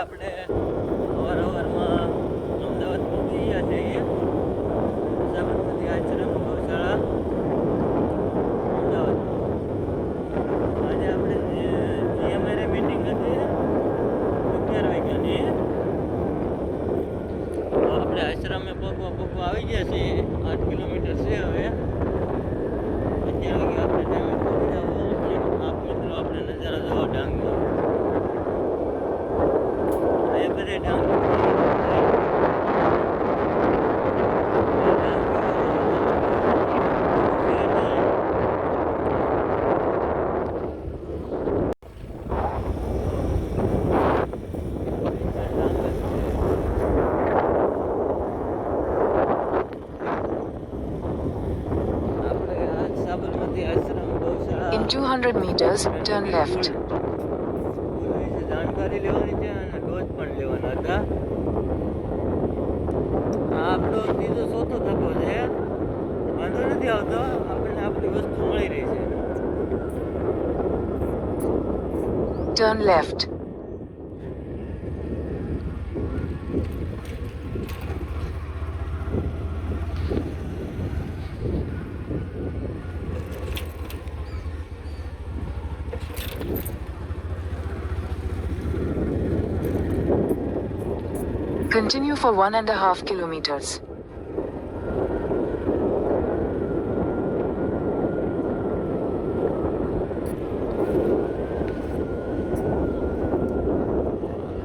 આપણે અવારનવારમાં અમદાવાદ પહોંચી ગયા છીએ. સાબરમતી આશ્રમ ગૌશાળા અમદાવાદ. આજે આપણે જીએમઆરએ મીટિંગ હતી 11 વાગ્યાની. આપણે આશ્રમે પગવા આવી ગયા છીએ. 8 કિલોમીટર છે હવે. 11 વાગે આપણે ટાઈમે પહોંચી જવું. આપ મિત્રો આપણે નજારા જોવા ડાંગનો. એ બધે Dang In 200 meters, turn left. જાણકારી લેવાની છે અને ડોઝ પણ લેવાના હતા. આપણો ત્રીજો ચોથો ધક્કો છે. વાંધો નથી આવતો, આપણને આપણી વસ્તુ મળી રહી છે. Turn left. Continue for 1.5 kilometers.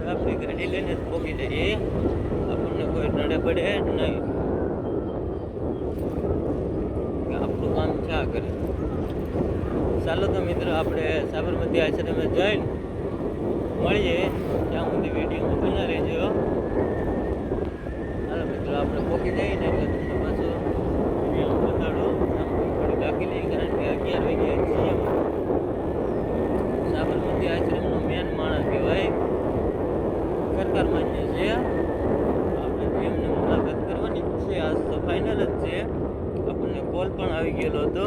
આપણી ગાડી લઈને પહોંચી જઈએ. આપણને કોઈ નડે પડે નહીં. આપણું કામ ચા કરે. ચાલો તો મિત્રો આપણે સાબરમતી આશ્રમે જઈને મળીએ. ત્યાં સુધી વિડીયોમાં બના રહેજો. હાલો મિત્રો આપણે પહોંચી જઈએ ને એટલે તમને પાછો વિડીયો બતાડો. થોડી બાકી લઈ, કારણ કે 11 વાગ્યા છીએ. સાબરમતી આશ્રમનો મેન માણસ કહેવાય, સરકાર માન્ય છે. આપણે એમને મુલાકાત કરવાની છે. આજ તો ફાઇનલ જ છે. આપણને કોલ પણ આવી ગયેલો હતો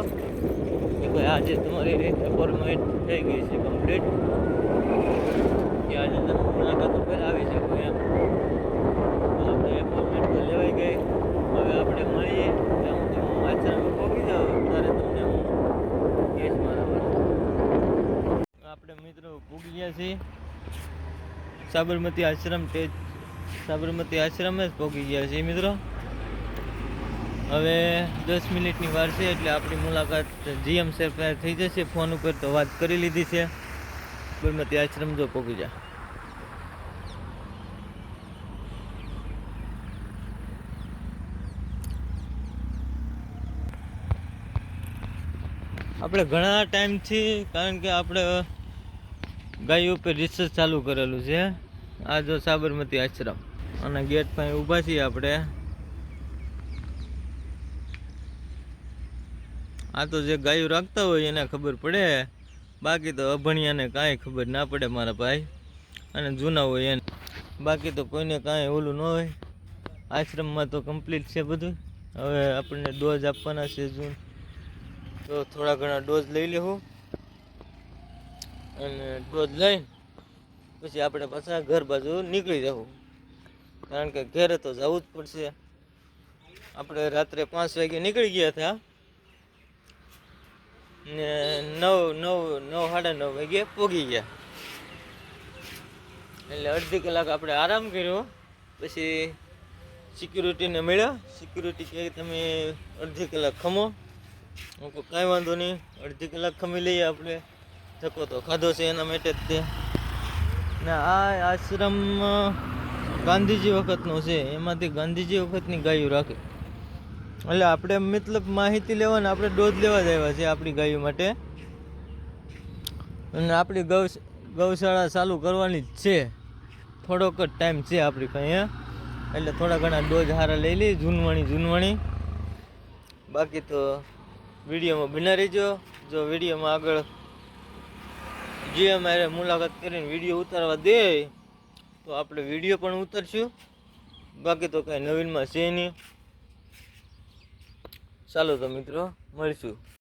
કે ભાઈ આજે તમારી એપોઇન્ટમેન્ટ થઈ ગઈ છે કમ્પ્લીટ, કે આજે તમે મુલાકાત ઉપર આવી શકો એમ. આપણે એપોઇન્ટમેન્ટ તો લેવાઈ ગઈ. હવે આપણે મળીએ. ત્યાં સુધી હું આશ્રમે પહોંચી જાઉં ત્યારે તમને હું કેસ મારવાનો. આપણે મિત્રો પૂગી ગયા છીએ સાબરમતી આશ્રમ. સાબરમતી આશ્રમે જ પહોંચી ગયા છીએ મિત્રો. હવે 10 મિનિટની વાર છે એટલે આપણી મુલાકાત જીએમ સર પાસે થઈ જશે. ફોન ઉપર તો વાત કરી લીધી છે. સાબરમતી આશ્રમ જો પહોંચી જા. આપણે ઘણા ટાઈમથી, કારણ કે આપણે ગાયો ઉપર રિસર્ચ ચાલુ કરેલું છે. આ જો સાબરમતી આશ્રમ અને ગેટ પાસે ઊભા છીએ આપણે. આ તો જે ગાયો રાખતા હોય એને ખબર પડે, બાકી તો અભણિયાને કાંઈ ખબર ના પડે મારા ભાઈ, અને જૂના હોય એને. બાકી તો કોઈને કાંઈ ઓલું ન હોય. આશ્રમમાં તો કમ્પ્લીટ છે બધું. હવે આપણને ડોઝ આપવાના છે તો થોડા ઘણા ડોઝ લઈ લેવું, અને ડોઝ લઈને પછી આપણે પાછા ઘર બાજુ નીકળી જવું, કારણ કે ઘરે તો જવું જ પડશે. આપણે રાત્રે 5 વાગે નીકળી ગયા હતા ને 9:30 વાગે પહોંચી ગયા. એટલે અડધી કલાક આપણે આરામ કર્યો. પછી સિક્યુરિટીને મળ્યા. સિક્યુરિટી કહે તમે અડધી કલાક ખમો. હું કહું કાંઈ વાંધો નહીં, અડધી કલાક ખમી લઈએ. આપણે ધક્કો તો ખાધો છે એના માટે જ તે. ને આ આશ્રમ ગાંધીજી વખતનો છે. એમાંથી ગાંધીજી વખતની ગાયો રાખે. એટલે આપણે મતલબ માહિતી લેવાને આપણે ડોઝ લેવા જ આવ્યા છે આપણી ગાયો માટે. અને આપણી ગૌશાળા ચાલુ કરવાની જ છે. થોડોક જ ટાઈમ છે આપણી પાસે, એટલે થોડા ઘણા ડોઝ સારા લઈ લઈ, જૂનવાણી. બાકી તો વિડીયોમાં બના રહેજો. જો વિડીયોમાં આગળ જે અમારે મુલાકાત કરીને વિડીયો ઉતારવા દે તો આપણે વિડીયો પણ ઉતારશું. બાકી તો કાંઈ નવીનમાં છે નહીં. ચાલો તો મિત્રો મળીશું.